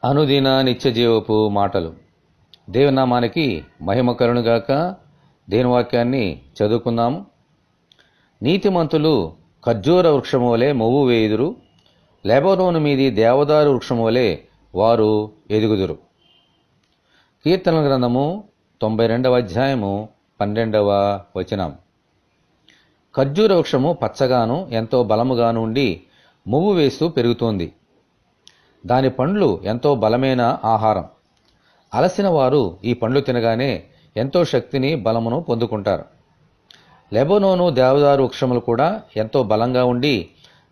అనుదిన నిత్యజీవపు మాటలు. దేవుని నామానికి మహిమ కలుగునుగాక. దేవుని వాక్యాన్ని చదువుకుందాము. నీతిమంతులు ఖర్జూర వృక్షము వలె మొవ్వు వేయుదురు, లెబనోను మీది దేవదారు వృక్షము వలె వారు ఎదుగుదురు. కీర్తనల గ్రంథము 92వ అధ్యాయము 12వ వచనం. ఖర్జూర వృక్షము పచ్చగాను ఎంతో బలముగాను ఉండి మొవ్వు వేస్తూ పెరుగుతోంది. దాని పండ్లు ఎంతో బలమైన ఆహారం. అలసిన వారు ఈ పండ్లు తినగానే ఎంతో శక్తిని బలమును పొందుకుంటారు. లెబనోను దేవదారు వృక్షములు కూడా ఎంతో బలంగా ఉండి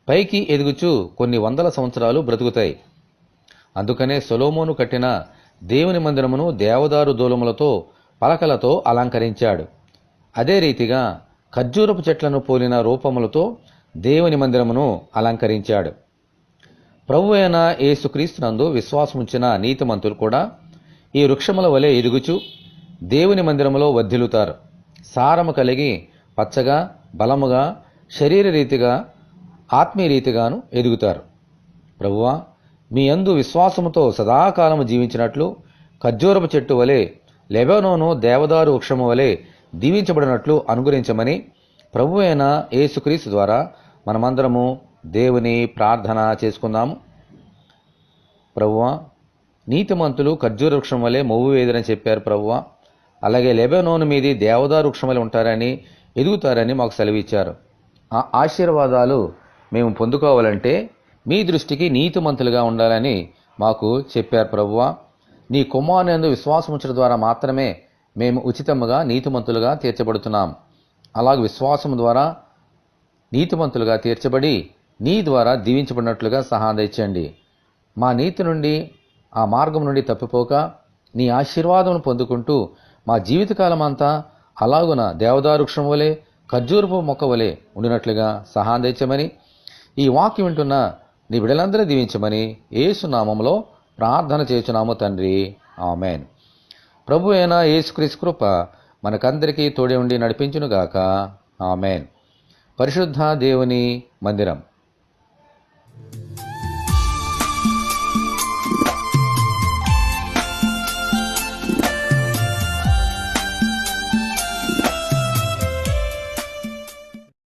పైకి ఎదుగుచూ కొన్ని వందల సంవత్సరాలు బ్రతుకుతాయి. అందుకనే సొలొమోను కట్టిన దేవుని మందిరమును దేవదారు దూలములతో పలకలతో అలంకరించాడు. అదే రీతిగా ఖర్జూరపు చెట్లను పోలిన రూపములతో దేవుని మందిరమును అలంకరించాడు. ప్రభు అయిన యేసుక్రీస్తునందు విశ్వాసముంచిన నీతిమంతులు కూడా ఈ వృక్షముల వలె ఎదుగుచు దేవుని మందిరములో వర్ధిల్లుతారు. సారము కలిగి పచ్చగా బలముగా శరీర రీతిగా ఆత్మీయ రీతిగాను ఎదుగుతారు. ప్రభువా, మీ యందు విశ్వాసముతో సదాకాలము జీవించినట్లు ఖర్జూరపు చెట్టు వలె లెబనోను దేవదారు వృక్షము వలె దీవించబడినట్లు అనుగ్రహించమని ప్రభు అయిన యేసుక్రీస్తు ద్వారా మనమందరము దేవుని ప్రార్థన చేసుకుందాము. ప్రభువా, నీతిమంతులు ఖర్జూర వృక్షం వలె మొవ్వు వేయుదురని చెప్పారు ప్రభువా. అలాగే లెబనోను మీది దేవదారు వృక్షం వలె ఉంటారని, ఎదుగుతారని మాకు సెలవిచ్చారు. ఆ ఆశీర్వాదాలు మేము పొందుకోవాలంటే మీ దృష్టికి నీతిమంతులుగా ఉండాలని మాకు చెప్పారు ప్రభువా. నీ కుమారునియందు విశ్వాసముంచడం ద్వారా మాత్రమే మేము ఉచితముగా నీతిమంతులుగా తీర్చబడుతున్నాం. అలాగే విశ్వాసము ద్వారా నీతిమంతులుగా తీర్చబడి నీ ద్వారా దీవించబడినట్లుగా సహాయం దయచేయండి. మా నీతి నుండి, ఆ మార్గం నుండి తప్పిపోక నీ ఆశీర్వాదమును పొందుకుంటూ మా జీవితకాలం అంతా అలాగున దేవదారు వృక్షం వలె ఖర్జూరపు మొక్క వలె ఉండినట్లుగా సహాయం దయచేయమని, ఈ వాక్యం వింటున్న నీ బిడ్డలందరూ దీవించమని యేసు నామములో ప్రార్థన చేయుచున్నాము తండ్రి, ఆమేన్. ప్రభు అయిన యేసుక్రీస్తు కృప మనకందరికీ తోడే ఉండి నడిపించునుగాక, ఆమేన్. పరిశుద్ధ దేవుని మందిరం.